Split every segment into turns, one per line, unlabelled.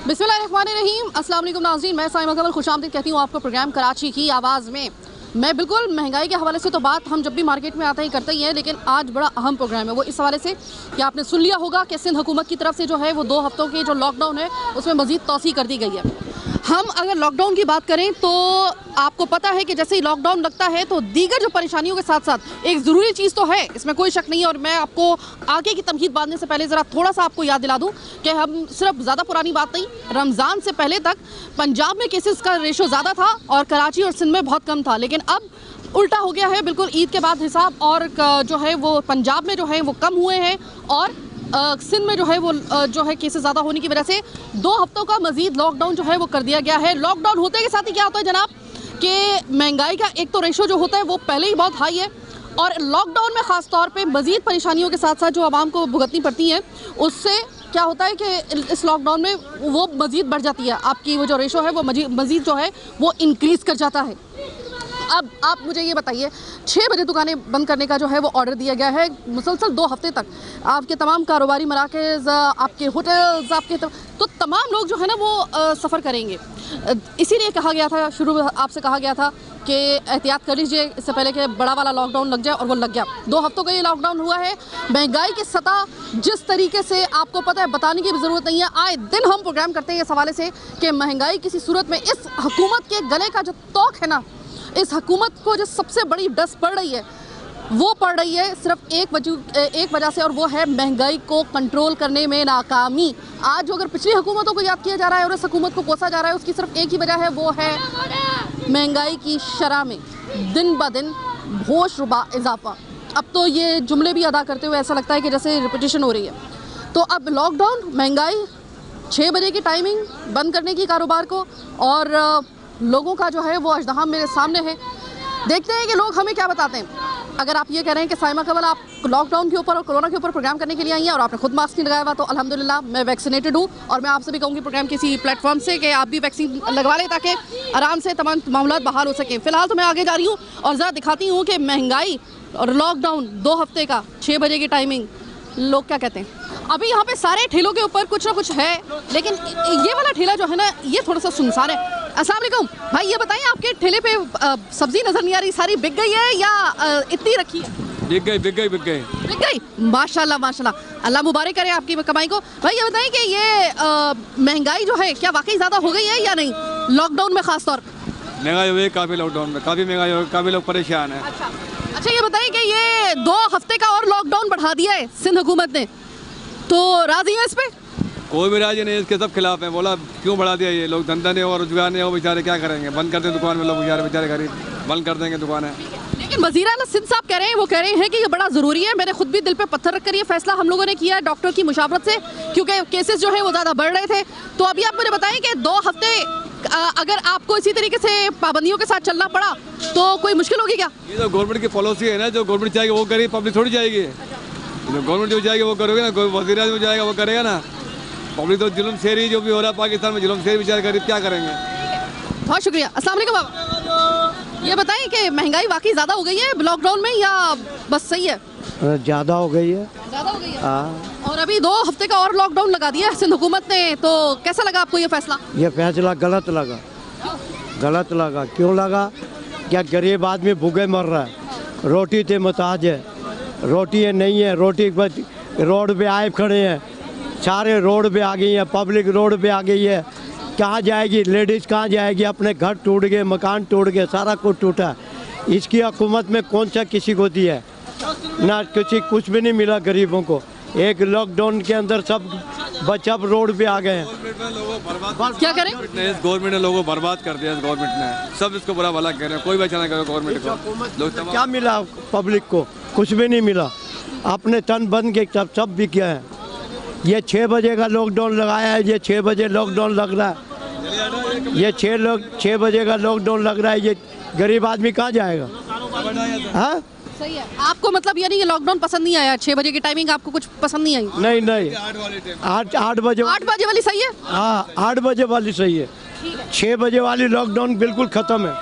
बिस्मिल्लाहिर्रहमानिर्रहीम। अस्सलाम वालेकुम नाज़रीन, मैं साइमा कमल खुशामदीद कहती हूँ आपको प्रोग्राम कराची की आवाज़ में। मैं बिल्कुल महंगाई के हवाले से तो बात हम जब भी मार्केट में आते ही करते ही हैं, लेकिन आज बड़ा अहम प्रोग्राम है वो इस हवाले से कि आपने सुन लिया होगा कि सिंध हुकूमत की तरफ से जो है वो 2 हफ्तों की जो लॉकडाउन है उसमें मज़ीद तोसी कर दी गई है। हम अगर लॉकडाउन की बात करें तो आपको पता है कि जैसे ही लॉकडाउन लगता है तो दीगर जो परेशानियों के साथ साथ एक ज़रूरी चीज़ तो है, इसमें कोई शक नहीं है। और मैं आपको आगे की तमहीद बांधने से पहले ज़रा थोड़ा सा आपको याद दिला दूं कि हम सिर्फ ज़्यादा पुरानी बात नहीं, रमज़ान से पहले तक पंजाब में केसेस का रेशो ज़्यादा था और कराची और सिंध में बहुत कम था, लेकिन अब उल्टा हो गया है। बिल्कुल ईद के बाद हिसाब और जो है वो पंजाब में जो है वो कम हुए हैं और सिंध में जो है वो जो है केसेस ज़्यादा होने की वजह से 2 हफ्तों का मजीद लॉकडाउन जो है वो कर दिया गया है। लॉकडाउन होते के साथ ही क्या होता है जनाब कि महंगाई का एक तो रेशो जो होता है वो पहले ही बहुत हाई है और लॉकडाउन में ख़ास तौर पे मजीद परेशानियों के साथ साथ जो आवाम को भुगतनी पड़ती हैं उससे क्या होता है कि इस लॉकडाउन में वो मजीद बढ़ जाती है, आपकी वो जो रेशो है वो मजीद जो है वो इंक्रीज़ कर जाता है। अब आप मुझे ये बताइए, 6 बजे दुकानें बंद करने का जो है वो ऑर्डर दिया गया है मुसलसल 2 हफ्ते तक। आपके तमाम कारोबारी मराकज़, आपके होटल्स, आपके तो तमाम लोग जो है ना वो सफ़र करेंगे। इसीलिए कहा गया था, शुरू आपसे कहा गया था कि एहतियात कर लीजिए इससे पहले कि बड़ा वाला लॉकडाउन लग जाए, और वो लग गया। 2 हफ्तों का ये लॉकडाउन हुआ है। महंगाई की सतह जिस तरीके से आपको पता है बताने की भी ज़रूरत नहीं है, आए दिन हम प्रोग्राम करते हैं इस हवाले से कि महंगाई किसी सूरत में इस हुकूमत के गले का जो तोक है ना, इस हुकूमत को जो सबसे बड़ी डस पड़ रही है वो पड़ रही है सिर्फ एक वजह से, और वो है महंगाई को कंट्रोल करने में नाकामी। आज जो अगर पिछली हुकूमतों को याद किया जा रहा है और इस हुकूमत को कोसा जा रहा है, उसकी सिर्फ एक ही वजह है, वो है महंगाई की शरह में दिन ब दिन होशरुबा इजाफा। अब तो ये जुमले भी अदा करते हुए ऐसा लगता है कि जैसे रिपीटिशन हो रही है। तो अब लॉकडाउन, महंगाई, 6 बजे की टाइमिंग बंद करने की कारोबार को, और लोगों का जो है वो अजदहाम मेरे सामने है। देखते हैं कि लोग हमें क्या बताते हैं। अगर आप ये कह रहे हैं कि साइमा कमल आप लॉकडाउन के ऊपर और कोरोना के ऊपर प्रोग्राम करने के लिए आई हैं और आपने खुद मास्क नहीं लगाया हुआ, तो अल्हम्दुलिल्लाह मैं वैक्सीनेटेड हूँ और मैं आपसे भी कहूँगी प्रोग्राम किसी प्लेटफॉर्म से कि आप भी वैक्सीन लगवा लें ताकि आराम से तमाम मामलात बहाल हो सकें। फ़िलहाल तो मैं आगे जा रही हूँ और ज़रा दिखाती हूँ कि महंगाई और लॉकडाउन 2 हफ्ते का, 6 बजे की टाइमिंग, लोग क्या कहते हैं। अभी यहाँ पे सारे ठेलों के ऊपर कुछ ना कुछ है, लेकिन ये वाला ठेला जो है ना ये थोड़ा सा सुनसान है। अस्सलाम वालेकुम भाई, ये बताइए आपके ठेले पे सब्जी नज़र नहीं आ रही, सारी बिक गई है या इतनी रखी है? बिक गई। माशाल्लाह माशाल्लाह, अल्लाह मुबारक करे आपकी कमाई को। भाई ये बताइए कि ये महंगाई जो है क्या वाकई ज़्यादा हो गई है या नहीं लॉकडाउन में? ख़ास तौर पर
महंगाई हुई है काफ़ी, लॉकडाउन में काफ़ी महंगाई हुई, काफ़ी लोग परेशान हैं।
अच्छा ये बताइए कि ये 2 हफ्ते का और लॉकडाउन बढ़ा दिया है सिंध हुकूमत ने, तो राजी है इस पे?
कोई भी राजी नहीं, इसके सब खिलाफ है। बोला क्यों बढ़ा दिया, ये लोग धंधा नहीं हो, रोजगार नहीं हो, बेचारे क्या करेंगे? बंद कर दें दुकान में, लोग बेचारे गरीब बंद कर देंगे दुकानें।
लेकिन वज़ीर आला सिंध साहब कह रहे हैं, वो कह रहे हैं कि ये बड़ा ज़रूरी है। मैंने खुद भी दिल पे पत्थर रख कर ये फैसला हम लोगों ने किया है डॉक्टर की मुशावरत से, क्योंकि केसेस जो है वो ज़्यादा बढ़ रहे थे। तो अभी आप मुझे बताएं कि 2 हफ्ते अगर आपको इसी तरीके से पाबंदियों के साथ चलना पड़ा तो कोई मुश्किल होगी क्या?
ये तो गवर्नमेंट की पॉलिसी है ना, जो गवर्नमेंट चाहेगी वो करेगी, पब्लिक थोड़ी जाएगी। जो गवर्नमेंट जो जाएगी वो करोगे ना, कोई वज़ीर आज़म जाएगा वो करेगा ना। पब्लिक तो जुल्म से रही, जो भी हो रहा है पाकिस्तान में जुल्म से बेचारे गरीब क्या करेंगे।
बहुत शुक्रिया। अस्सलाम वालेकुम बाबा, ये बताएं कि महंगाई वाकई ज़्यादा हो गई है लॉकडाउन में या बस सही है?
ज़्यादा हो गई है।
ज़्यादा हो गई है।
हाँ।
और अभी 2 हफ्ते का और लॉकडाउन लगा दिया है सिंध हुकूमत ने, तो कैसा लगा आपको ये फैसला?
ये फैसला गलत लगा। गलत लगा, क्यों लगा? क्या गरीब आदमी भूखे मर रहा है, रोटी से मुताज है, रोटी है नहीं है, रोटी रोड पे आए खड़े हैं, सारे रोड पे आ गई है, पब्लिक रोड पे आ गई है। कहाँ जाएगी लेडीज़, कहाँ जाएगी? अपने घर टूट गए, मकान टूट गए, सारा कुछ टूटा। इसकी हुकूमत में कौन सा किसी को दिया है? ना किसी कुछ भी नहीं मिला गरीबों को। एक लॉकडाउन के अंदर सब बच्चा रोड पे आ गए हैं।
क्या करें?
इस गवर्नमेंट ने लोगों को बर्बाद कर दिया। इस गवर्नमेंट ने सब इसको बुरा भला कह रहे हैं, कोई बचा ना करे गवर्नमेंट को।
क्या मिला पब्लिक को? कुछ भी नहीं मिला। अपने तन बन के सब बिक गया है। ये 6 बजे का लॉकडाउन लगाया है, ये 6 बजे लॉकडाउन लग रहा है, ये 6 बजे का लॉकडाउन लग रहा है। ये गरीब आदमी कहाँ जाएगा? हाँ
सही है। आपको मतलब यानी ये लॉकडाउन पसंद नहीं आया? 6 बजे की टाइमिंग आपको कुछ पसंद नहीं आई?
नहीं, 8 बजे।
8 बजे वाली सही है?
हाँ 8 बजे वाली सही है। 6 बजे वाली लॉकडाउन बिल्कुल ख़त्म है।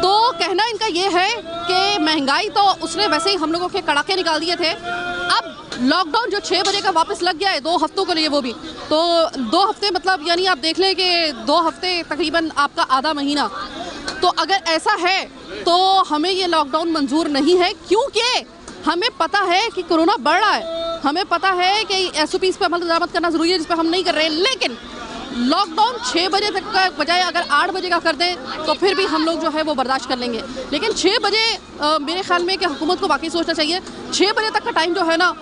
तो कहना इनका ये है कि महंगाई तो उसने वैसे ही हम लोगों के कड़ाके निकाल दिए थे, अब लॉकडाउन जो 6 बजे का वापस लग गया है 2 हफ्तों के लिए, वो भी तो 2 हफ्ते मतलब यानी आप देख लें कि 2 हफ्ते तकरीबन आपका आधा महीना। तो अगर ऐसा है तो हमें ये लॉकडाउन मंजूर नहीं है, क्योंकि हमें पता है कि कोरोना बढ़ रहा है, हमें पता है कि SOPs पे अमल दरामद करना ज़रूरी है, जिस पर हम नहीं कर रहे हैं। लेकिन लॉकडाउन 6 बजे तक का बजाय अगर 8 बजे का कर दें तो फिर भी हम लोग जो है वो बर्दाश्त कर लेंगे। लेकिन 6 बजे मेरे ख्याल में कि हुकूमत को वाकई सोचना चाहिए। 6 बजे तक का टाइम जो है ना,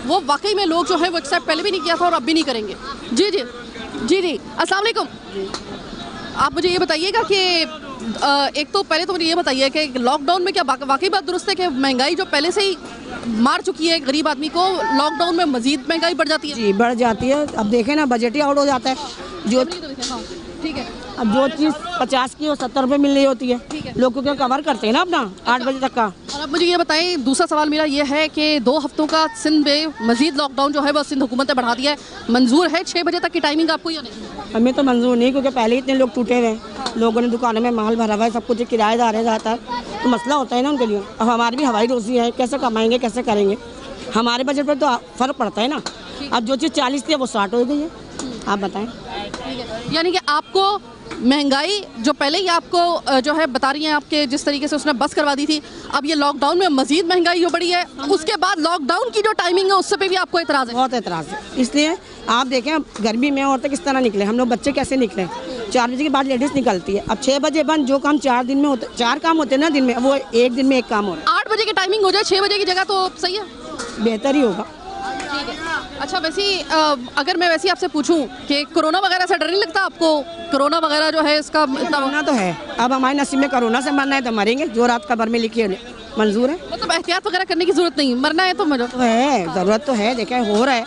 वो वाकई में लोग जो है वो एक्सेप्ट पहले भी नहीं किया था और अब भी नहीं करेंगे। जी जी जी जी, अस्सलाम वालेकुम। आप मुझे ये बताइएगा कि एक तो पहले तो मुझे ये बताइए कि लॉकडाउन में क्या वाकई बात दुरुस्त है कि महंगाई जो पहले से ही मार चुकी है गरीब आदमी को, लॉकडाउन में मजीद महंगाई बढ़ जाती है?
जी बढ़ जाती है। अब देखें ना, बजट ही आउट हो जाता है। जो
ठीक है,
अब जो चीज़ 50 की और 70 रुपये मिल रही होती
ठीक है।
है, लोग क्योंकि कवर करते हैं ना अपना 8 बजे तक का।
और अब मुझे ये बताएं, दूसरा सवाल मेरा ये है कि 2 हफ्तों का सिंध में मजीद लॉकडाउन जो है वो सिंध हुकूमत ने बढ़ा दिया है, मंजूर है 6 बजे तक की टाइमिंग आपको या नहीं?
हमें तो मंजूर नहीं, क्योंकि पहले ही इतने लोग टूटे हुए हैं, लोगों ने दुकानों में माल भरा हुआ है, सब कुछ किराएदार है ज़्यादातर, तो मसला होता है ना उनके लिए। अब हमारी भी हवाई रोजी है, कैसे कमाएंगे, कैसे करेंगे? हमारे बजट पर तो फ़र्क पड़ता है ना। अब जो चीज़ 40 थी वो 60 हो गई है। आप बताएं।
यानी कि आपको महंगाई जो पहले ही आपको जो है बता रही हैं आपके जिस तरीके से उसने बस करवा दी थी, अब ये लॉकडाउन में मजीद महंगाई जो बढ़ी है, उसके बाद लॉकडाउन की जो टाइमिंग है उससे पे भी आपको एतराज़ है?
बहुत एतराज़ है। इसलिए आप देखें गर्मी में औरतें किस तरह निकले, हम लोग बच्चे कैसे निकले। 4 बजे के बाद लेडीज़ निकलती है। अब 6 बजे बंद, जो काम 4 दिन में होते, 4 काम होते हैं ना दिन में, वो एक दिन में एक काम हो रहा
8 बजे की टाइमिंग हो जाए 6 बजे की जगह तो सही है,
है, बेहतर ही होगा।
अच्छा वैसे ही अगर मैं वैसे ही आपसे पूछूं कि कोरोना वगैरह से डर नहीं लगता आपको? कोरोना वगैरह जो है इसका
मरना तो है, अब हमारे नसीब में कोरोना से मरना है तो मरेंगे, जो रात खबर में लिखी है मंजूर है।
मतलब एहतियात वगैरह करने की जरूरत नहीं, मरना है तो मरो।
तो है, ज़रूरत तो है, देखें हो रहा है,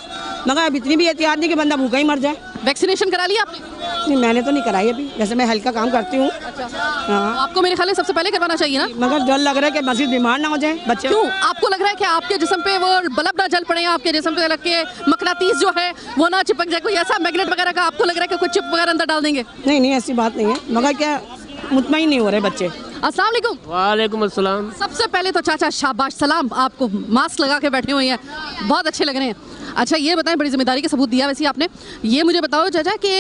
मगर अब इतनी भी एहतियात नहीं कि बंदा भूखा ही मर जाए।
वैक्सीनेशन करा लिया आपने?
नहीं, मैंने तो नहीं कराई अभी, वैसे मैं हल्का काम करती हूँ।
अच्छा,
हाँ,
आपको मेरे ख्याल में सबसे पहले करवाना चाहिए ना?
मगर डर लग रहा है कि मजीद बीमार ना हो जाए बच्चे।
क्यों आपको लग रहा है कि आपके जिस्म पे वो बल्ब ना जल पड़े, आपके जिस्म पे लग के मकनातीस जो है वो ना चिपक जाए, कोई ऐसा मैग्नेट वगैरह का आपको लग रहा है कि कोई चिप वगैरह अंदर डाल देंगे?
नहीं नहीं, ऐसी बात नहीं है, मगर क्या मुतमईन नहीं हो रहे बच्चे।
अस्सलाम वालेकुम।
वालेकुम अस्सलाम।
सबसे पहले तो चाचा शाबाश सलाम, आपको मास्क लगा के बैठे हुए हैं, बहुत अच्छे लग रहे हैं। अच्छा ये बताएं, बड़ी जिम्मेदारी का सबूत दिया वैसे ही आपने, ये मुझे बताओ चाचा कि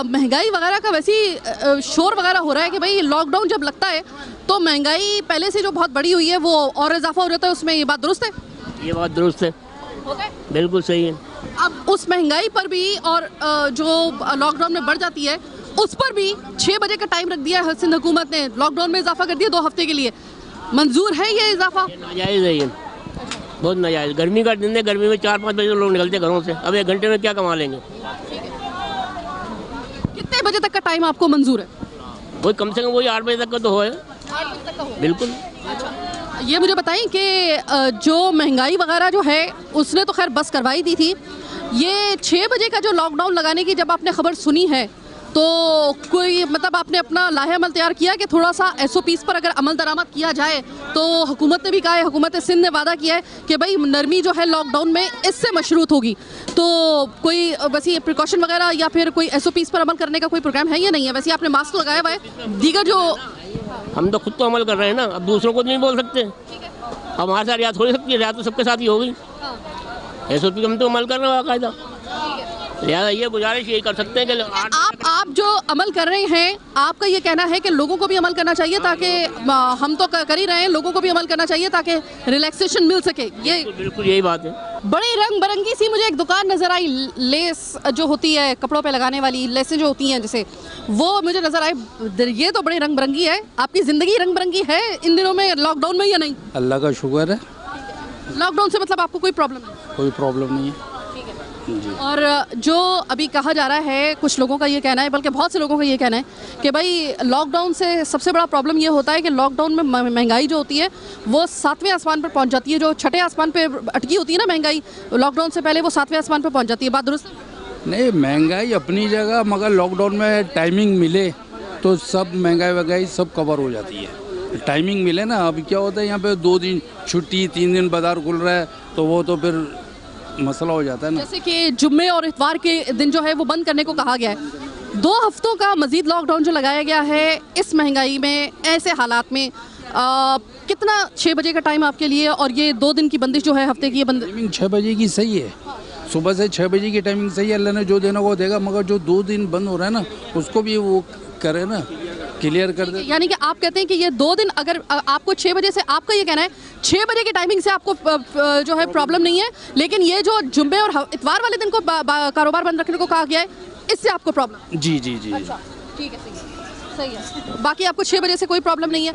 महंगाई वगैरह का वैसे ही शोर वगैरह हो रहा है कि भाई लॉकडाउन जब लगता है तो महंगाई पहले से जो बहुत बड़ी हुई है वो और इजाफा हो जाता है उसमें, ये बात दुरुस्त है?
ये बात दुरुस्त है,
होता है।
बिल्कुल सही है।
अब उस महंगाई पर भी और जो लॉकडाउन में बढ़ जाती है उस पर भी 6 बजे का टाइम रख दिया है सिंध हुकूमत ने, लॉकडाउन में इजाफा कर दिया 2 हफ्ते के लिए, मंजूर है ये इजाफा?
नाजायज़ है ये, बहुत नाजायज़। गर्मी का दिन है, गर्मी में 4-5 बजे लोग निकलते घरों से, अब 1 घंटे में क्या कमा लेंगे?
कितने बजे तक का टाइम आपको मंजूर है?
वही कम से कम वही 8 बजे तक का तो हो है।
8 बजे तक का हो।
बिल्कुल।
ये मुझे बताएं कि जो महंगाई वगैरह जो है उसने तो खैर बस करवाई दी थी, ये 6 बजे का जो लॉकडाउन लगाने की जब आपने खबर सुनी है तो कोई मतलब आपने अपना लाहे अमल तैयार किया कि थोड़ा सा SOPs पर अगर अमल दरामद किया जाए? तो हुकूमत ने भी कहा है, हुकूमत सिंध ने वादा किया है कि भाई नरमी जो है लॉकडाउन में इससे मशरूत होगी, तो कोई वैसे प्रिकॉशन वगैरह या फिर कोई SOPs पर अमल करने का कोई प्रोग्राम है या नहीं है? वैसे आपने मास्क लगाया हुआ है, दीगर जो
हम तो खुद तो अमल कर रहे हैं ना, अब दूसरों को नहीं बोल सकते। अब हमारे साथ रियायत हो नहीं सकती है, रियायत तो सबके साथ ही होगी। SOP हम तो अमल कर रहे हैं बाकायदा, लिहाजा ये गुजारिश यही कर सकते हैं कि
आप जो अमल कर रहे हैं, आपका ये कहना है कि लोगों को भी अमल करना चाहिए, ताकि हम तो कर ही रहे हैं, लोगों को भी अमल करना चाहिए ताकि रिलैक्सेशन मिल सके। ये
बिल्कुल यही बात है।
बड़ी रंग बिरंगी सी मुझे एक दुकान नज़र आई, लेस जो होती है कपड़ों पे लगाने वाली लेसें जो होती हैं जैसे, वो मुझे नज़र आई, ये तो बड़ी रंग बिरंगी है। आपकी ज़िंदगी रंग बिरंगी है इन दिनों में लॉकडाउन में या नहीं?
अल्लाह का शुक्र है,
लॉकडाउन से मतलब आपको कोई प्रॉब्लम नहीं?
कोई प्रॉब्लम नहीं है।
और जो अभी कहा जा रहा है, कुछ लोगों का ये कहना है, बल्कि बहुत से लोगों का ये कहना है कि भाई लॉकडाउन से सबसे बड़ा प्रॉब्लम ये होता है कि लॉकडाउन में महंगाई जो होती है वो 7वें आसमान पर पहुंच जाती है, जो छठे आसमान पे अटकी होती है ना महंगाई, लॉकडाउन से पहले वो 7वें आसमान पर पहुंच जाती है। बात दुरुस्त है?
नहीं, महंगाई अपनी जगह, मगर लॉकडाउन में टाइमिंग मिले तो सब महंगाई वहंगाई सब कवर हो जाती है। टाइमिंग मिले ना, अभी क्या होता है यहाँ पे 2 दिन छुट्टी, 3 दिन बाजार खुल रहा है, तो वो तो फिर मसला हो जाता है ना।
जैसे कि जुम्मे और इतवार के दिन जो है वो बंद करने को कहा गया है। 2 हफ्तों का मजीद लॉकडाउन जो लगाया गया है इस महंगाई में, ऐसे हालात में कितना 6 बजे का टाइम आपके लिए, और ये 2 दिन की बंदिश जो है हफ्ते की, ये बंद
टाइमिंग 6 बजे की सही है, सुबह से 6 बजे की टाइमिंग सही है। अल्लाह ने जो देना वो देगा, मगर जो 2 दिन बंद हो रहा है ना उसको भी वो करे ना, क्लियर कर दे।
यानी कि आप कहते हैं कि ये 2 दिन अगर आपको 6 बजे से, आपका ये कहना है 6 बजे की टाइमिंग से आपको जो है प्रॉब्लम नहीं है, लेकिन ये जो जुम्मे और इतवार वाले दिन को कारोबार बंद रखने को कहा गया है, इससे आपको प्रॉब्लम।
जी जी जी
अच्छा ठीक है, सही है। बाकी आपको 6 बजे से कोई प्रॉब्लम नहीं है।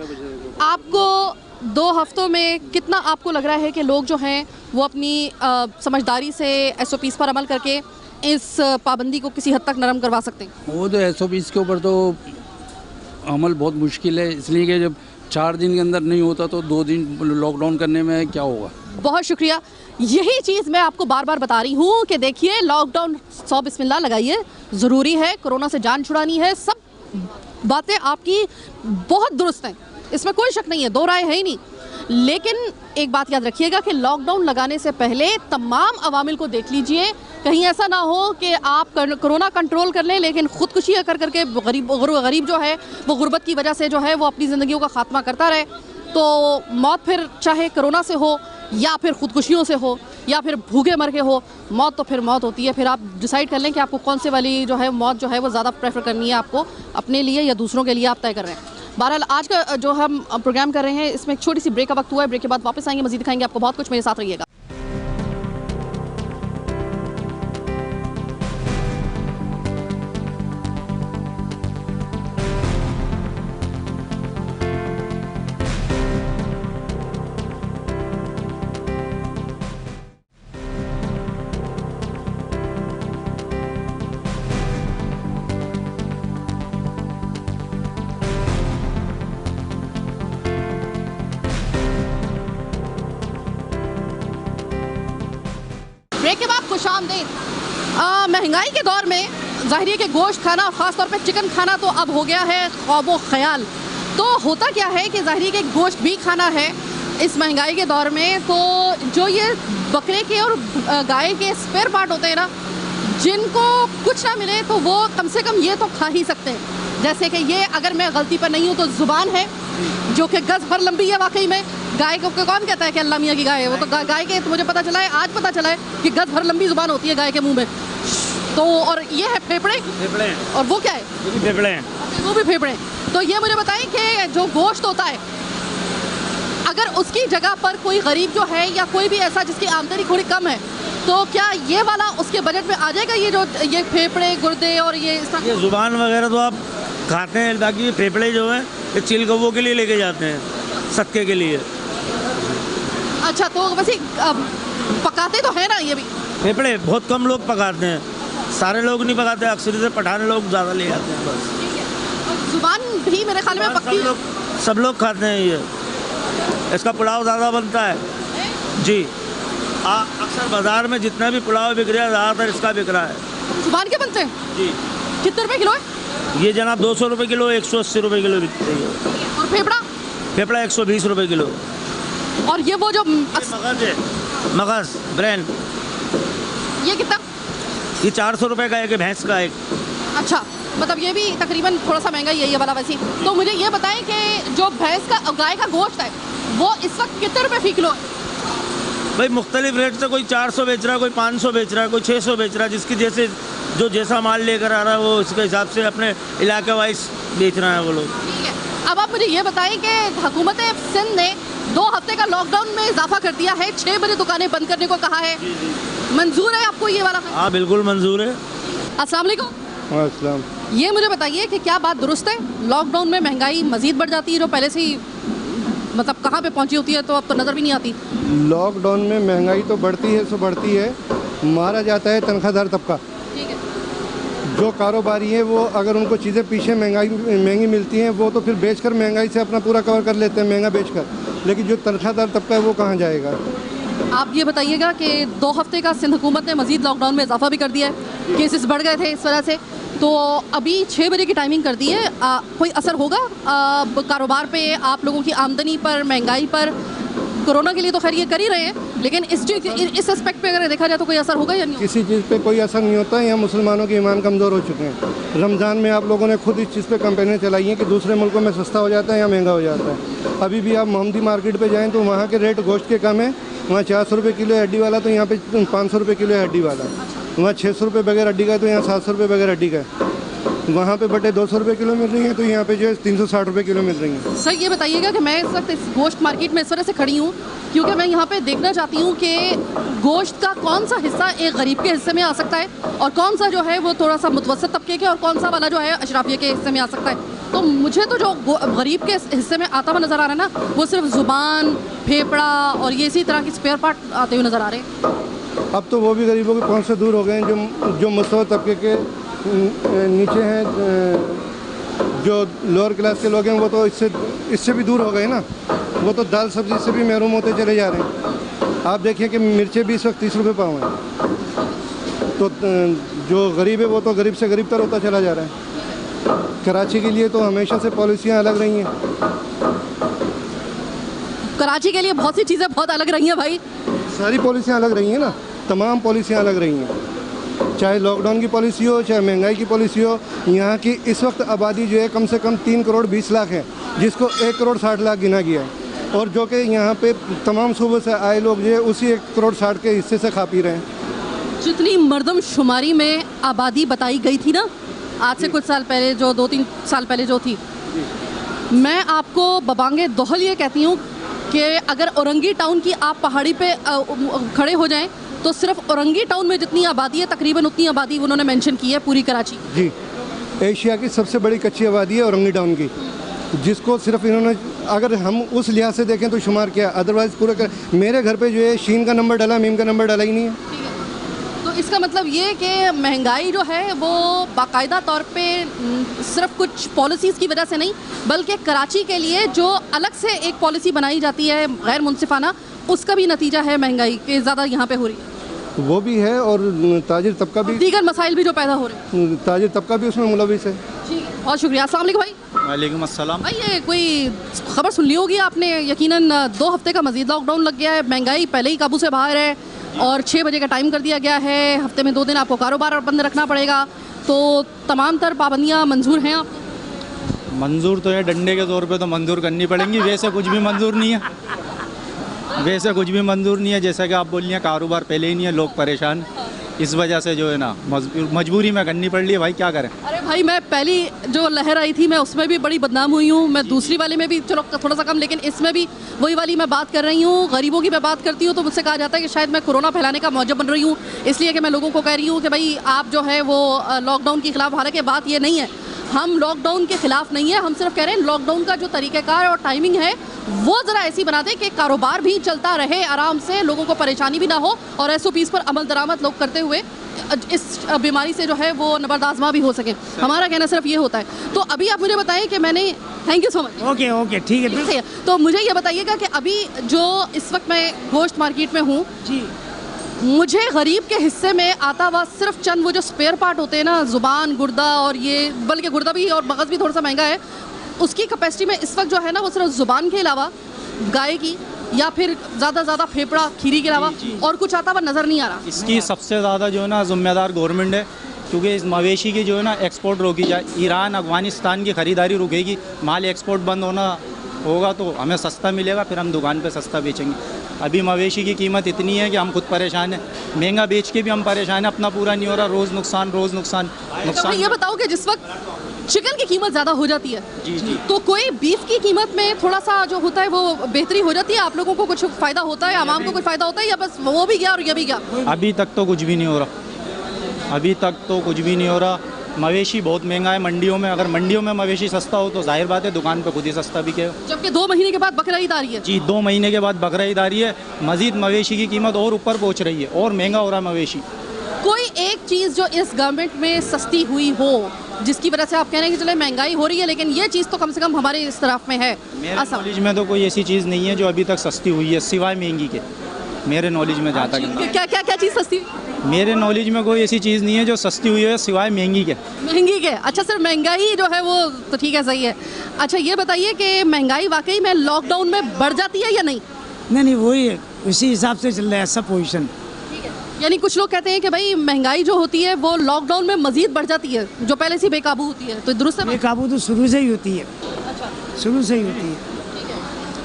आपको 2 हफ्तों में कितना आपको लग रहा है कि लोग जो हैं वो अपनी समझदारी से SOPs पर अमल करके इस पाबंदी को किसी हद तक नरम करवा सकते हैं?
वो तो SOPs के ऊपर तो अमल बहुत मुश्किल है, इसलिए कि जब 4 दिन के अंदर नहीं होता तो 2 दिन लॉकडाउन करने में क्या होगा।
बहुत शुक्रिया। यही चीज़ मैं आपको बार बार बता रही हूँ कि देखिए, लॉकडाउन 100 बिस्मिल्लाह लगाइए, ज़रूरी है, कोरोना से जान छुड़ानी है। सब बातें आपकी बहुत दुरुस्त हैं, इसमें कोई शक नहीं है, 2 राय है ही नहीं। लेकिन एक बात याद रखिएगा कि लॉकडाउन लगाने से पहले तमाम अवामिल को देख लीजिए, कहीं ऐसा ना हो कि आप कोरोना कंट्रोल कर लें लेकिन ख़ुदकुशी कर करके गरीब जो है वो गुर्बत की वजह से जो है वो अपनी ज़िंदगियों का ख़ात्मा करता रहे। तो मौत फिर चाहे कोरोना से हो या फिर ख़ुदकुशियों से हो या फिर भूखे मर के हो, मौत तो फिर मौत होती है। फिर आप डिसाइड कर लें कि आपको कौन से वाली जो है मौत जो है वो ज़्यादा प्रेफर करनी है, आपको अपने लिए या दूसरों के लिए, आप तय कर रहे हैं। बहरहाल आज का जो हम प्रोग्राम कर रहे हैं इसमें एक छोटी सी ब्रेक का वक्त हुआ है, ब्रेक के बाद वापस आएंगे, मज़ीद दिखाएंगे आपको बहुत कुछ, मेरे साथ रहिएगा। ब्रेक के बाद खुशामदीद। महंगाई के दौर में ज़ाहिर है कि गोश्त खाना और ख़ास तौर पे चिकन खाना तो अब हो गया है ख्वाबो ख्याल। तो होता क्या है कि ज़ाहिर है कि गोश्त भी खाना है इस महंगाई के दौर में। तो जो ये बकरे के और गाय के स्पेयर पार्ट होते हैं ना, जिनको कुछ ना मिले तो वो कम से कम ये तो खा ही सकते हैं। जैसे कि ये, अगर मैं गलती पर नहीं हूँ तो ज़ुबान है जो कि गज़ भर लंबी है वाकई में। गाय को कौन कहता है कि अल्लाह मियाँ की गाय है? वो तो गाय के, तो मुझे पता चला है, आज पता चला है कि गज़ भर लंबी ज़ुबान होती है गाय के मुंह में। तो और ये है फेफड़े, और वो क्या है?
वो भी फेफड़े हैं।
वो भी फेफड़े। तो ये मुझे बताएं कि जो गोश्त होता है, अगर उसकी जगह पर कोई गरीब जो है या कोई भी ऐसा जिसकी आमदनी थोड़ी कम है, तो क्या ये वाला उसके बजट में आ जाएगा? ये जो ये फेफड़े, गुर्दे और ये
ज़ुबान वगैरह तो आप खाते हैं, बाकी ये फेफड़े जो है ये चिल कौवों के लिए लेके जाते हैं, सदके के लिए।
अच्छा, तो वैसे पकाते तो है ना ये भी?
फेफड़े बहुत कम लोग पकाते हैं, सारे लोग नहीं पकाते, अक्सर से पठान लोग ज़्यादा ले आते हैं बस।
जुबान भी मेरे ख्याल में पकती है।
सब लोग खाते हैं ये, इसका पुलाव ज़्यादा बनता है जी। अक्सर बाज़ार में जितना भी पुलाव बिक रहा है ज़्यादातर इसका बिक रहा है।
जुबान के बनते हैं
जी।
कितने रुपए किलो है
ये जनाब? 200 रुपये किलो, 180 रुपये किलो बिकते हैं।
और फेफड़ा?
फेफड़ा 120 रुपये किलो।
और ये वो जो
मगज़ है, मगज़ ब्रेन,
ये कितना?
ये 400 रुपये का एक, भैंस का एक।
अच्छा, मतलब ये भी तकरीबन थोड़ा सा महंगा ही है ये वाला वैसे। तो मुझे ये बताएं कि जो भैंस का, गाय का गोश्त है, वो इस वक्त कितने रुपए फी किलो है?
भाई मुख्तलिफ रेट से, कोई 400 बेच रहा है, कोई 500 बेच रहा है, कोई 600 बेच रहा है, जिसकी जैसे जो जैसा माल लेकर आ रहा है वो उसके हिसाब से अपने इलाके वाइज बेच रहे हैं वो लोग।
ठीक है, अब आप मुझे ये बताएं कि हुकूमत सिंध ने 2 हफ्ते का लॉकडाउन में इजाफा कर दिया है, 6 बजे दुकानें बंद करने को कहा है। मंजूर है आपको ये वाला?
हाँ बिल्कुल मंजूर है।
अस्सलाम वालेकुम।
अस्सलाम।
ये मुझे बताइए कि क्या बात दुरुस्त है, लॉकडाउन में महंगाई मजीद बढ़ जाती है जो पहले से ही मतलब कहाँ पे पहुँची होती है, तो अब तो नज़र भी नहीं आती?
लॉकडाउन में महंगाई तो बढ़ती है, सो बढ़ती है, मारा जाता है तनख्वाहदार तबका।
ठीक है।
जो कारोबारी हैं वो अगर उनको चीज़ें पीछे महंगी मिलती हैं वो तो फिर बेचकर महंगाई से अपना पूरा कवर कर लेते हैं, महंगा बेचकर। लेकिन जो तनख्वाहदार तबका है वो कहाँ जाएगा?
आप ये बताइएगा कि 2 हफ्ते का सिंध हुकूमत ने मजीद लॉकडाउन में इजाफा भी कर दिया है, केसेस बढ़ गए थे इस वजह से, तो अभी 6 बजे की टाइमिंग कर दी है। कोई असर होगा कारोबार पे, आप लोगों की आमदनी पर, महंगाई पर? कोरोना के लिए तो खैर ये कर ही रहे हैं, लेकिन इस एस्पेक्ट पे अगर देखा जाए तो कोई असर होगा या नहीं?
किसी चीज़ पे कोई असर नहीं होता है। यहाँ मुसलमानों के ईमान कमज़ोर हो चुके हैं। रमज़ान में आप लोगों ने खुद इस चीज़ पे कैंपेनें चलाई हैं कि दूसरे मुल्कों में सस्ता हो जाता है या महंगा हो जाता है। अभी भी आप मोहम्मदी मार्केट पे जाएँ तो वहाँ के रेट गोश्त के कम है। वहाँ 400 रुपये किलो है हड्डी वाला, तो यहाँ पे 500 रुपये किलो है हड्डी वाला। वहाँ 600 रुपये बगैर हड्डी का है, तो यहाँ 700 रुपये बगैर हड्डी का है। वहाँ पे बटे 200 रुपये किलो मिल रही हैं, तो यहाँ पे जो है 360 रुपये किलो मिल रही हैं।
सर ये बताइएगा कि मैं इस वक्त इस गोश्त मार्केट में इस वजह से खड़ी हूँ क्योंकि मैं यहाँ पे देखना चाहती हूँ कि गोश्त का कौन सा हिस्सा एक गरीब के हिस्से में आ सकता है और कौन सा जो है वो थोड़ा सा मुतवसत तबके के और कौन सा वाला जो है अशराफिया के हिस्से में आ सकता है। तो मुझे तो जो गरीब के हिस्से में आता हुआ नज़र आ रहा है ना, वो सिर्फ ज़ुबान, फेफड़ा और ये इसी तरह के स्पेयर पार्ट आते हुए नज़र आ रहे हैं।
अब तो वो भी गरीबों के पहुँच से दूर हो गए हैं। जो मुस्तवा तबके के नीचे हैं, जो लोअर क्लास के लोग हैं, वो तो इससे भी दूर हो गए ना। वो तो दाल सब्जी से भी महरूम होते चले जा रहे हैं। आप देखिए कि मिर्चें भी इस वक्त 30 रुपये पाव हैं। तो जो गरीब है वो तो गरीब से गरीब तर होता चला जा रहा है। कराची के लिए तो हमेशा से पॉलिसियाँ अलग रही हैं।
कराची के लिए बहुत सी चीज़ें बहुत अलग रही हैं भाई।
सारी पॉलिसियाँ अलग रही हैं ना, तमाम पॉलिसियाँ अलग रही हैं। चाहे लॉकडाउन की पॉलिसी हो, चाहे महंगाई की पॉलिसी हो। यहाँ की इस वक्त आबादी जो है कम से कम 3 करोड़ 20 लाख है, जिसको 1 करोड़ 60 लाख गिना गया है। और जो कि यहाँ पे तमाम सूबों से आए लोग जो है उसी 1 करोड़ 60 के हिस्से से खा पी रहे हैं।
जितनी मर्दमशुमारी में आबादी बताई गई थी ना आज से कुछ साल पहले, जो 2-3 साल पहले जो थी, मैं आपको बबांगे दोहल ये कहती हूँ कि अगर औरंगी टाउन की आप पहाड़ी पे खड़े हो जाएं तो सिर्फ औरंगी टाउन में जितनी आबादी है तकरीबन उतनी आबादी उन्होंने मेंशन की है पूरी कराची।
जी, एशिया की सबसे बड़ी कच्ची आबादी है औरंगी टाउन की, जिसको सिर्फ इन्होंने, अगर हम उस लिहाज से देखें तो शुमार किया, अदरवाइज़ पूरे मेरे घर पे जो है शीन का नंबर डाला, मीम का नंबर डाला ही नहीं है।
तो इसका मतलब ये कि महंगाई जो है वो बाकायदा तौर पे सिर्फ कुछ पॉलिसीज़ की वजह से नहीं, बल्कि कराची के लिए जो अलग से एक पॉलिसी बनाई जाती है गैर मुनसिफाना, उसका भी नतीजा है महंगाई के ज़्यादा यहाँ पे हो रही है।
वो भी है और ताजिर तबका भी,
दीगर मसाइल भी जो पैदा हो रहे हैं,
ताजिर तबका भी उसमें मुलविस है।
ठीक है, बहुत शुक्रिया। अस्सलाम वालेकुम भाई।
वालेकुम अस्सलाम।
भाई ये कोई खबर सुन ली होगी आपने, यकीनन 2 हफ्ते का मजीद लॉकडाउन लग गया है, महंगाई पहले ही काबू से बाहर है और 6 बजे का टाइम कर दिया गया है। हफ्ते में 2 दिन आपको कारोबार बंद रखना पड़ेगा, तो तमाम तर पाबंदियाँ मंजूर हैं आपको?
मंजूर तो है, डंडे के तौर पे तो मंजूर करनी पड़ेंगी, वैसे कुछ भी मंजूर नहीं है, वैसे कुछ भी मंजूर नहीं है। जैसा कि आप बोल रही हैं, कारोबार पहले ही नहीं है, लोग परेशान, इस वजह से जो है ना मजबूरी में करनी पड़ रही है। भाई क्या करें।
अरे भाई मैं पहली जो लहर आई थी मैं उसमें भी बड़ी बदनाम हुई हूँ, मैं दूसरी वाले में भी चलो थोड़ा सा कम, लेकिन इसमें भी वही वाली मैं बात कर रही हूँ। गरीबों की मैं बात करती हूँ तो मुझसे कहा जाता है कि शायद मैं कोरोना फैलाने का मौजब बन रही हूँ, इसलिए कि मैं लोगों को कह रही हूँ कि भाई आप जो है वो लॉकडाउन के खिलाफ। हालांकि बात ये नहीं है, हम लॉकडाउन के खिलाफ नहीं है, हम सिर्फ कह रहे हैं लॉकडाउन का जो तरीक़ाकार और टाइमिंग है वो ज़रा ऐसी बना दें कि कारोबार भी चलता रहे आराम से, लोगों को परेशानी भी ना हो और SOPs पर अमल दरामद लोग करते हुए इस बीमारी से जो है वो नबरदाज़मा भी हो सके। हमारा कहना सिर्फ ये होता है। तो अभी आप मुझे बताएं कि मैंने, thank you so much.
Okay ठीक है।
तो मुझे ये बताइएगा कि अभी जो इस वक्त मैं गोश्त मार्केट में हूँ
जी,
मुझे गरीब के हिस्से में आता हुआ सिर्फ चंद वो जो स्पेयर पार्ट होते हैं ना, ज़ुबान, गुर्दा और ये, बल्कि गुर्दा भी और मगज़ भी थोड़ा सा महंगा है, उसकी कैपेसिटी में इस वक्त जो है ना वो सिर्फ ज़ुबान के अलावा गाय की या फिर ज़्यादा फेफड़ा खीरी के अलावा और कुछ आता हुआ नज़र नहीं आ रहा।
इसकी सबसे ज़्यादा जो है ना जिम्मेदार गवर्नमेंट है, क्योंकि इस मवेशी की जो है ना एक्सपोर्ट रोकी जाए। ईरान अफ़गानिस्तान की ख़रीदारी रुकेगी, माल एक्सपोर्ट बंद होगा तो हमें सस्ता मिलेगा, फिर हम दुकान पे सस्ता बेचेंगे। अभी मवेशी की कीमत इतनी है कि हम खुद परेशान हैं, महंगा बेच के भी हम परेशान हैं, अपना पूरा नहीं हो रहा, रोज़ नुकसान।
तो ये बताओ कि जिस वक्त चिकन की कीमत ज़्यादा हो जाती है
जी,
तो कोई बीफ की कीमत में थोड़ा सा जो होता है वो बेहतरी हो जाती है, आप लोगों को कुछ फ़ायदा होता है, आवाम को कुछ फ़ायदा होता है, या बस वो भी गया और ये भी गया?
अभी तक तो कुछ भी नहीं हो रहा, अभी तक तो कुछ भी नहीं हो रहा। मवेशी बहुत महंगा है मंडियों में, अगर मंडियों में मवेशी सस्ता हो तो जाहिर बात है दुकान पे खुद ही सस्ता बिकेगा।
जबकि 2 महीने के बाद बकरा ईद आ रही है।
जी, 2 महीने के बाद बकरा ईद आ रही है, मजीद मवेशी की कीमत और ऊपर पहुंच रही है और महंगा हो रहा है मवेशी।
कोई एक चीज़ जो इस गवर्नमेंट में सस्ती हुई हो जिसकी वजह से आप कह रहे हैं कि चले महंगाई हो रही है, लेकिन ये चीज़ तो कम से कम हमारे इस तरफ में है?
मेरे नॉलेज में तो कोई ऐसी चीज़ नहीं है जो अभी तक सस्ती हुई है सिवाय महंगी के, मेरे नॉलेज में जाता है।
क्या चीज़ सस्ती?
मेरे नॉलेज में कोई ऐसी चीज़ नहीं है जो सस्ती हुई है सिवाय महंगी के।
महंगी के? अच्छा, सिर्फ महंगाई जो है वो तो ठीक है, सही है। अच्छा ये बताइए कि महंगाई वाकई में लॉकडाउन में बढ़ जाती है या नहीं?
नहीं वही है, उसी हिसाब से चल रहा है सब पोजीशन।
यानी कुछ लोग कहते हैं कि भाई महंगाई जो होती है वो लॉकडाउन में मजीद बढ़ जाती है, जो पहले से बेकाबू होती है, तो दुरुस्त है?
बेकाबू तो शुरू से ही होती है, शुरू से ही होती है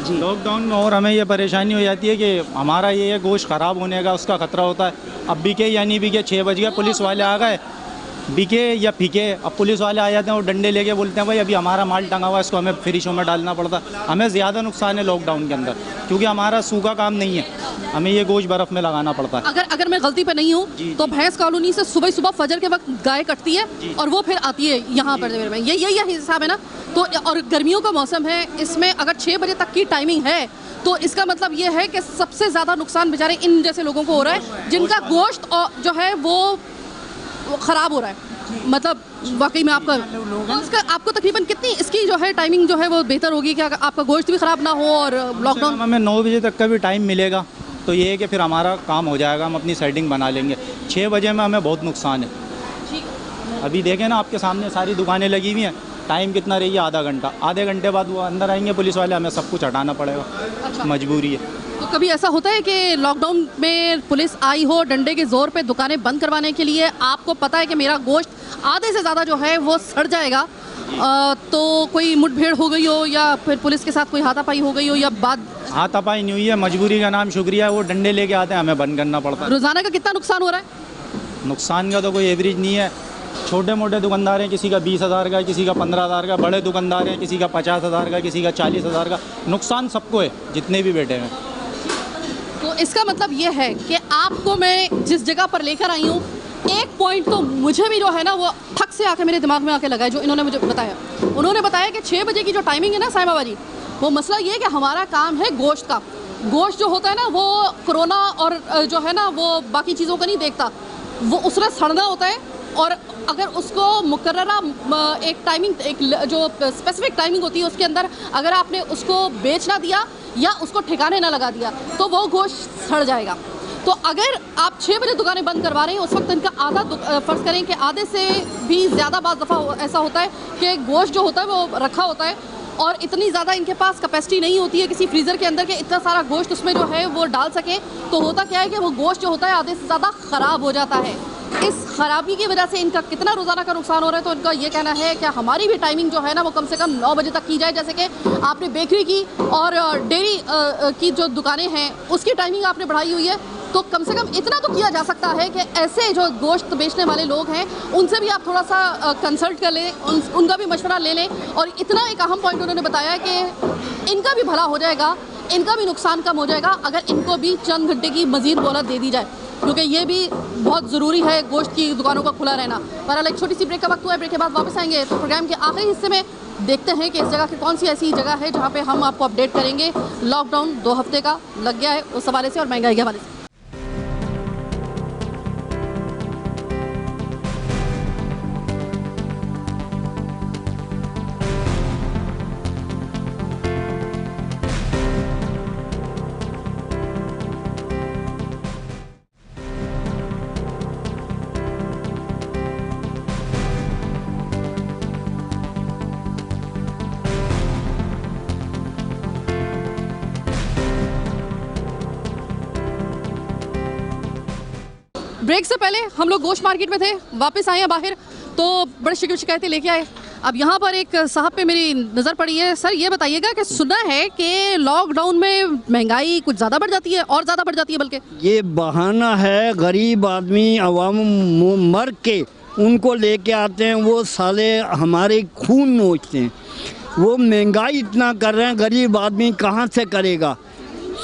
जी।
लॉकडाउन में और हमें ये परेशानी हो जाती है कि हमारा ये है गोश्त ख़राब होने का उसका खतरा होता है। अब बिके या नहीं बिके, 6 बज गए, पुलिस वाले आ गए, बिके या फीके, अब पुलिस वाले आ जाते हैं और डंडे लेके बोलते हैं भाई अभी हमारा माल टंगा हुआ है, इसको हमें फ्रिजों में डालना पड़ता है। हमें ज़्यादा नुकसान है लॉकडाउन के अंदर, क्योंकि हमारा सूखा काम नहीं है, हमें ये गोश्त बर्फ़ में लगाना पड़ता है।
अगर मैं गलती पे नहीं हूँ तो भैंस कॉलोनी से सुबह फजर के वक्त गाय कटती है और वो फिर आती है यहाँ पर में, यही हिसाब है ना? तो और गर्मियों का मौसम है, इसमें अगर 6 बजे तक की टाइमिंग है तो इसका मतलब ये है कि सबसे ज़्यादा नुकसान बेचारे इन जैसे लोगों को हो रहा है जिनका गोश्त जो है वो ख़राब हो रहा है। मतलब वाकई में आपको तकरीबन कितनी इसकी जो है टाइमिंग जो है वो बेहतर होगी कि आपका गोश्त भी ख़राब ना हो और लॉकडाउन?
हमें 9 बजे तक का भी टाइम मिलेगा तो ये है कि फिर हमारा काम हो जाएगा, हम अपनी सेटिंग बना लेंगे। 6 बजे में हमें बहुत नुकसान है। अभी देखें ना आपके सामने सारी दुकानें लगी हुई हैं, टाइम कितना रही है? आधा घंटा, आधे घंटे बाद वो अंदर आएंगे पुलिस वाले, हमें सब कुछ हटाना पड़ेगा। अच्छा। मजबूरी है।
तो कभी ऐसा होता है कि लॉकडाउन में पुलिस आई हो डंडे के जोर पे दुकानें बंद करवाने के लिए, आपको पता है कि मेरा गोश्त आधे से ज़्यादा जो है वो सड़ जाएगा, तो कोई मुठभेड़ हो गई हो या फिर पुलिस के साथ कोई हाथापाई हो गई हो या बात?
हाथापाई नहीं हुई है, मजबूरी का नाम शुक्रिया, वो डंडे लेके आते हैं, हमें बंद करना पड़ता है।
रोज़ाना का कितना नुकसान हो रहा है?
नुकसान का तो कोई एवरेज नहीं है। छोटे मोटे दुकानदार हैं, किसी का 20,000 का, किसी का 15,000 का, बड़े दुकानदार हैं, किसी का 50,000 का, किसी का 40,000 का। नुकसान सबको है, जितने भी बैठे हैं।
तो इसका मतलब ये है कि आपको मैं जिस जगह पर लेकर आई हूँ, एक पॉइंट तो मुझे भी जो है ना वो ठक से आके मेरे दिमाग में आके लगा है, जो इन्होंने मुझे बताया। उन्होंने बताया कि 6 बजे की जो टाइमिंग है ना साईं बाबा जी, वो मसला ये है कि हमारा काम है गोश्त का। गोश्त जो होता है ना वो कोरोना और जो है ना वो बाकी चीज़ों का नहीं देखता, वो उसमें सड़ना होता है, और अगर उसको मुकर्ररा एक टाइमिंग, एक जो स्पेसिफिक टाइमिंग होती है उसके अंदर अगर आपने उसको बेच ना दिया या उसको ठिकाने ना लगा दिया तो वो गोश्त सड़ जाएगा। तो अगर आप 6 बजे दुकानें बंद करवा रहे हैं, उस वक्त इनका आधा फ़र्ज़ करें कि आधे से भी ज़्यादा बाज़ दफ़ा ऐसा होता है कि गोश्त जो होता है वो रखा होता है और इतनी ज़्यादा इनके पास कैपेसिटी नहीं होती है किसी फ्रीज़र के अंदर के इतना सारा गोश्त उसमें जो है वो डाल सके। तो होता क्या है कि वो गोश्त जो होता है आधे से ज़्यादा ख़राब हो जाता है। इस ख़राबी की वजह से इनका कितना रोज़ाना का नुकसान हो रहा है, तो इनका ये कहना है कि हमारी भी टाइमिंग जो है ना वो कम से कम 9 बजे तक की जाए। जैसे कि आपने बेकरी की और डेयरी की जो दुकानें हैं उसकी टाइमिंग आपने बढ़ाई हुई है, तो कम से कम इतना तो किया जा सकता है कि ऐसे जो गोश्त बेचने वाले लोग हैं उनसे भी आप थोड़ा सा कंसल्ट कर लें, उनका भी मशवरा ले लें। और इतना एक अहम पॉइंट उन्होंने बताया कि इनका भी भला हो जाएगा, इनका भी नुकसान कम हो जाएगा अगर इनको भी चंद घंटे की मज़ीद मोहलत दे दी जाए, क्योंकि ये भी बहुत ज़रूरी है गोश्त की दुकानों का खुला रहना। बहरहाल एक छोटी सी ब्रेक का वक्त हुआ है, ब्रेक के बाद वापस आएंगे तो प्रोग्राम के आखिरी हिस्से में देखते हैं कि इस जगह की कौन सी ऐसी जगह है जहाँ पे हम आपको अपडेट करेंगे। लॉकडाउन 2 हफ्ते का लग गया है उस हवाले से और महंगाई के हवाले से। ब्रेक से पहले हम लोग गोश्त मार्केट में थे, वापस आए हैं बाहर तो बड़ी शिकायतें लेके आए। अब यहाँ पर एक साहब पे मेरी नज़र पड़ी है। सर ये बताइएगा कि सुना है कि लॉकडाउन में महंगाई कुछ ज़्यादा बढ़ जाती है और ज़्यादा बढ़ जाती है, बल्कि
ये बहाना है। गरीब आदमी अवाम मर के उनको लेके आते हैं, वो साले हमारे खून नोचते हैं। वो महंगाई इतना कर रहे हैं, गरीब आदमी कहाँ से करेगा?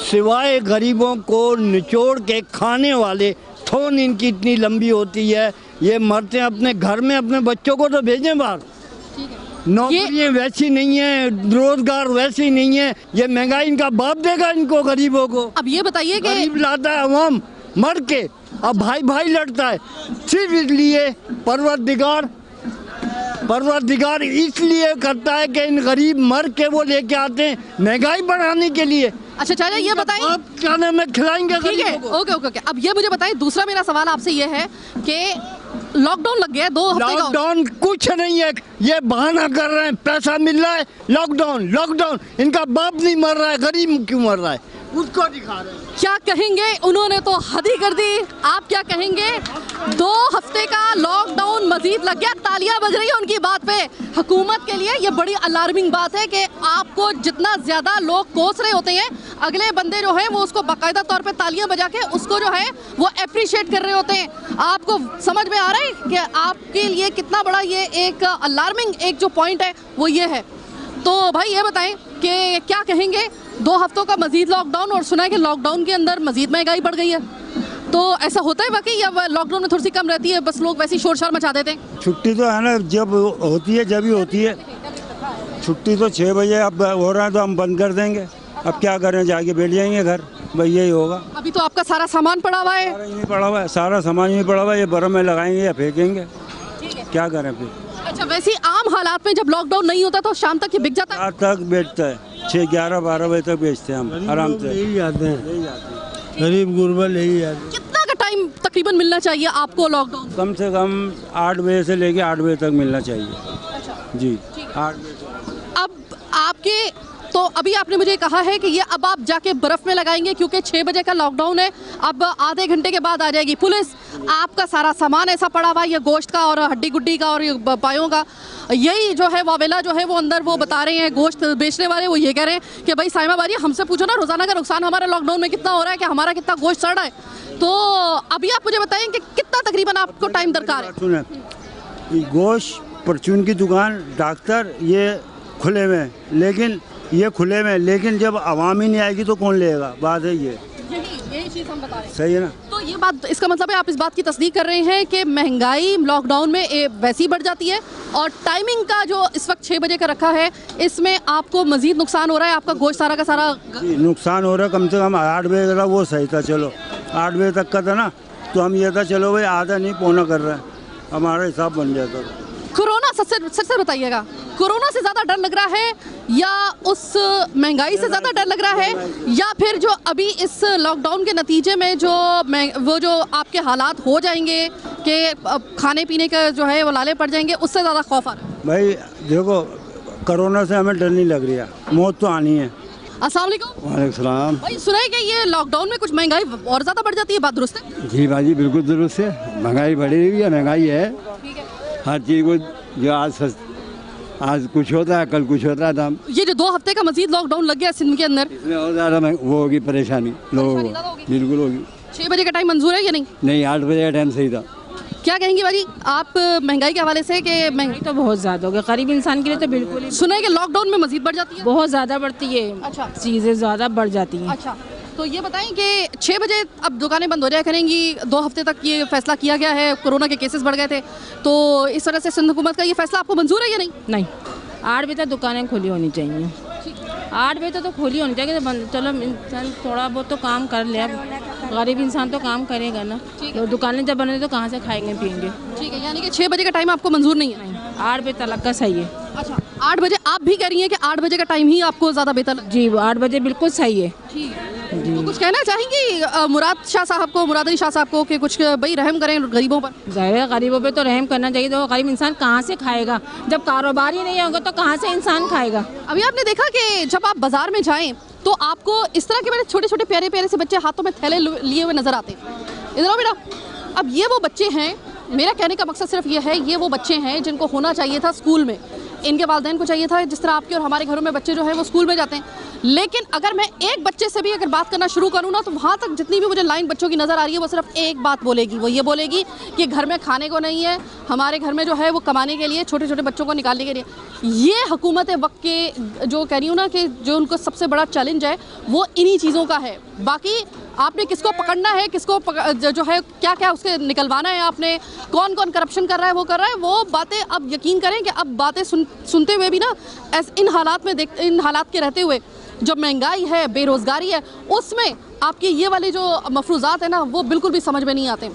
सिवाय गरीबों को निचोड़ के खाने वाले, थोन इनकी इतनी लंबी होती है, ये मरते हैं अपने घर में। अपने बच्चों को तो भेजें बाहर, नौकरियाँ वैसी नहीं है, रोजगार वैसी नहीं है। ये महंगाई इनका बाप देगा इनको, गरीबों को।
अब ये बताइए कि
गरीब लाता है अवाम मर के, अब भाई भाई लड़ता है सिर्फ इसलिए। परवरदिगार इसलिए करता है कि इन गरीब मर के वो लेके आते हैं महंगाई बढ़ाने के लिए।
अच्छा चाचा ये बताइए,
आप खाने में खिलाएंगे
ठीक है? ओके। अब ये मुझे बताइए, दूसरा मेरा सवाल आपसे ये है कि लॉकडाउन लग गया 2 हफ्ते का।
लॉकडाउन कुछ नहीं है, ये बहाना कर रहे हैं, पैसा मिल रहा है, लॉकडाउन। इनका बाप नहीं मर रहा है, गरीब क्यों मर रहा है? उसको दिखा रहे हैं।
क्या कहेंगे, उन्होंने तो हद ही कर दी। आप क्या कहेंगे? 2 हफ्ते का लॉकडाउन मजीद लग गया, तालियां बज रही है उनकी बात पे। हुकूमत के लिए ये बड़ी अलार्मिंग बात है कि आपको जितना ज़्यादा लोग कोस रहे होते हैं, अगले बंदे जो है वो उसको बाकायदा तौर पे तालियां बजा के उसको जो है वो अप्रिशिएट कर रहे होते हैं। आपको समझ में आ रहा है कि आपके लिए कितना बड़ा ये एक अलार्मिंग एक जो पॉइंट है वो ये है। तो भाई ये बताएं कि क्या कहेंगे, 2 हफ्तों का मजीद लॉकडाउन, और सुना है कि लॉकडाउन के अंदर मजीद महंगाई बढ़ गई है, तो ऐसा होता है वाकई या लॉकडाउन में थोड़ी सी कम रहती है, बस लोग वैसे ही शोर शोर मचा देते हैं?
छुट्टी तो है ना, जब होती है जब ही होती है छुट्टी। तो 6 बजे अब हो रहा है तो हम बंद कर देंगे। अब क्या करें, जाके बैठ जाएंगे घर, भाई यही होगा।
अभी तो आपका सारा सामान पड़ा हुआ है।
सारा यहीं पड़ा हुआ है, सारा सामान यहीं पड़ा हुआ है, ये बर्फ में लगाएंगे या फेंकेंगे, क्या करें फिर।
अच्छा, वैसे ही आम हालात में जब लॉकडाउन नहीं होता तो शाम तक ये बिक जाता है?
रात तक बेचता है, 6, 11, 12 बजे तक बेचते हैं हम आराम से।
यही आते हैं, गरीब गुरबा यही आते हैं।
कितना का टाइम तकरीबन मिलना चाहिए आपको लॉकडाउन?
कम से कम 8 बजे से लेके 8 बजे तक मिलना चाहिए। जी, 8 बजे।
अब आपके तो अभी आपने मुझे कहा है कि ये अब आप जाके बर्फ़ में लगाएंगे क्योंकि 6 बजे का लॉकडाउन है, अब आधे घंटे के बाद आ जाएगी पुलिस। आपका सारा सामान ऐसा पड़ा हुआ है, ये गोश्त का और हड्डी गुड्डी का और ये पायों का, यही जो है वावेला जो है वो अंदर वो बता रहे हैं, गोश्त बेचने वाले वो ये कह रहे हैं कि भाई साइमा बारी हमसे पूछो ना रोज़ाना का नुकसान हमारा लॉकडाउन में कितना हो रहा है, कि हमारा कितना गोश्त सड़ रहा है। तो अभी आप मुझे बताएं कि कितना तकरीबन आपको टाइम दरकार है?
सुने, गोश्त, परचून की दुकान, डॉक्टर, ये खुले में, लेकिन ये खुले में, लेकिन जब आवाम ही नहीं आएगी तो कौन लेगा, बात है ये।
यही चीज़ हम बता रहे हैं।
सही है ना।
तो ये बात, इसका मतलब है आप इस बात की तस्दीक कर रहे हैं कि महंगाई लॉकडाउन में वैसी बढ़ जाती है, और टाइमिंग का जो इस वक्त 6 बजे का रखा है इसमें आपको मजीद नुकसान हो रहा है, आपका गोश्त सारा का सारा
नुकसान हो रहा है। कम से कम 8 बजे का वो सही था, चलो 8 बजे तक का था ना, तो हम ये था चलो भाई आधा नहीं पौना कर रहा है, हमारा हिसाब बन जाता।
कोरोना सच से बताइएगा, कोरोना से ज़्यादा डर लग रहा है या उस महंगाई से ज़्यादा डर लग रहा है, या फिर जो अभी इस लॉकडाउन के नतीजे में जो वो जो आपके हालात हो जाएंगे कि खाने पीने का जो है वो लाले पड़ जाएंगे, उससे ज़्यादा खौफ आ रहा है?
भाई देखो, कोरोना से हमें डर नहीं लग रहा, मौत तो आनी है।
अस्सलाम वालेकुम।
वालेकुम सलाम।
भाई सुना है कि ये लॉकडाउन में कुछ महंगाई और ज़्यादा बढ़ जाती है, बात दुरुस्त है?
जी बाजी बिल्कुल दुरुस्त है, महंगाई बढ़ी हुई है, महंगाई है हर चीज़ को, जो आज कुछ होता है कल कुछ होता है दाम।
ये जो 2 हफ्ते का मजीद लॉकडाउन लग गया सिंध के अंदर,
इसमें और ज़्यादा वो होगी परेशानी लोगों को, बिल्कुल होगी।
6 बजे का टाइम मंजूर है या नहीं?
नहीं, 8 बजे का टाइम सही था।
क्या कहेंगी भाई आप महंगाई के हवाले से कि महंगाई
तो बहुत ज़्यादा हो गया, गरीब इंसान के लिए तो बिल्कुल ही।
सुना है कि लॉकडाउन में मजीद बढ़ जाती है?
बहुत ज़्यादा बढ़ती है।
अच्छा,
चीज़ें ज़्यादा बढ़ जाती हैं।
अच्छा, तो ये बताएं कि 6 बजे अब दुकानें बंद हो जाया करेंगी, 2 हफ्ते तक ये फैसला किया गया है, कोरोना के केसेस बढ़ गए थे, तो इस वजह से सिंध हुकूमत का ये फैसला आपको मंजूर है या नहीं?
नहीं, 8 बजे तक दुकानें खुली होनी चाहिए। 8 बजे तक तो खुली होनी चाहिए, तो चलो इंसान थोड़ा बहुत तो काम कर ले, अब गरीब इंसान तो काम करेगा ना, तो दुकानें जब बने तो कहाँ से खाएंगे पिएंगे।
ठीक है, यानी कि 6 बजे का टाइम आपको मंजूर नहीं है?
8 बजे तक का सही है।
अच्छा, 8 बजे आप भी कह रही हैं कि 8 बजे का टाइम ही आपको ज़्यादा बेहतर?
जी, 8 बजे बिल्कुल सही है।
ठीक है, तो कुछ कहना चाहेंगी मुराद शाह साहब को, मुराद अली शाह साहब को, कि कुछ भाई रहम करें गरीबों पर?
ज़ाहिर है गरीबों पे तो रहम करना चाहिए, तो गरीब इंसान कहाँ से खाएगा, जब कारोबार ही नहीं होगा तो कहाँ से इंसान खाएगा।
अभी आपने देखा कि जब आप बाज़ार में जाएँ तो आपको इस तरह के बड़े छोटे छोटे प्यारे प्यारे से बच्चे हाथों में थैले लिए हुए नज़र आते हैं। इधर आओ बेटा। अब ये वो बच्चे हैं, मेरा कहने का मकसद सिर्फ ये है, ये वो बच्चे हैं जिनको होना चाहिए था स्कूल में, इनके वालिदैन को चाहिए था, जिस तरह आपके और हमारे घरों में बच्चे जो हैं वो स्कूल में जाते हैं। लेकिन अगर मैं एक बच्चे से भी अगर बात करना शुरू करूँ ना, तो वहाँ तक जितनी भी मुझे लाइन बच्चों की नज़र आ रही है वो सिर्फ एक बात बोलेगी, वो ये बोलेगी कि घर में खाने को नहीं है, हमारे घर में जो है वो कमाने के लिए, छोटे छोटे बच्चों को निकालने के लिए। ये हुकूमत वक्त के जो कह रही हूँ ना कि जो उनको सबसे बड़ा चैलेंज है वो इन्हीं चीज़ों का है। बाकी आपने किसको पकड़ना है, किसको जो है क्या क्या उसके निकलवाना है, आपने कौन कौन करप्शन कर रहा है वो कर रहा है, वो बातें अब यकीन करें कि अब बातें सुनते हुए भी ना, इन हालात में इन हालात के रहते हुए, जो महंगाई है, बेरोज़गारी है, उसमें आपके ये वाले जो मफरूज़ात है ना वो बिल्कुल भी समझ में नहीं आते।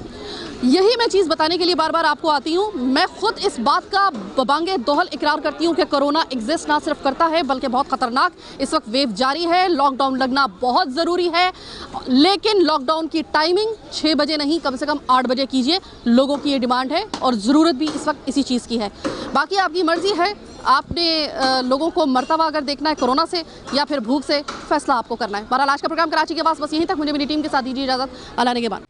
यही मैं चीज़ बताने के लिए बार बार आपको आती हूँ। मैं ख़ुद इस बात का बबांगे दोहल इकरार करती हूँ कि कोरोना एग्जिस्ट ना सिर्फ करता है बल्कि बहुत ख़तरनाक इस वक्त वेव जारी है, लॉकडाउन लगना बहुत ज़रूरी है, लेकिन लॉकडाउन की टाइमिंग 6 बजे नहीं, कम से कम 8 बजे कीजिए। लोगों की ये डिमांड है और ज़रूरत भी इस वक्त इसी चीज़ की है। बाकी आपकी मर्ज़ी है, आपने लोगों को मरता हुआ अगर देखना है कोरोना से या फिर भूख से, फैसला आपको करना है। बहरहाल आज का प्रोग्राम कराची के पास बस यहीं तक। मुझे मेरी टीम के साथ दीजिए इजाज़त। अल्लाह ने के बाद।